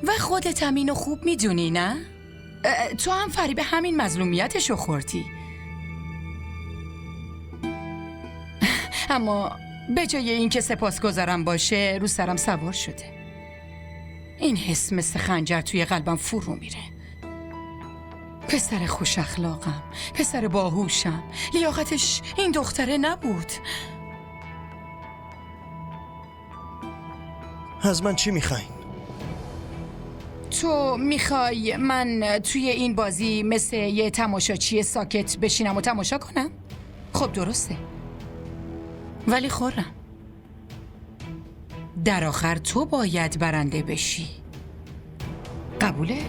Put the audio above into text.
و خودت هم اینو خوب میدونی نه؟ تو هم فریب همین مظلومیتشو خوردی. اما به جای اینکه سپاسگزارم باشه رو سرم سوار شده. این حس مثل خنجر توی قلبم فرو میره. پسر خوش اخلاقم، پسر باهوشم، لیاقتش این دختره نبود. از من چی میخواین؟ تو میخوای من توی این بازی مثل یه تماشاچی ساکت بشینم و تماشا کنم؟ خب درسته، ولی خورم در آخر تو باید برنده بشی. قبوله؟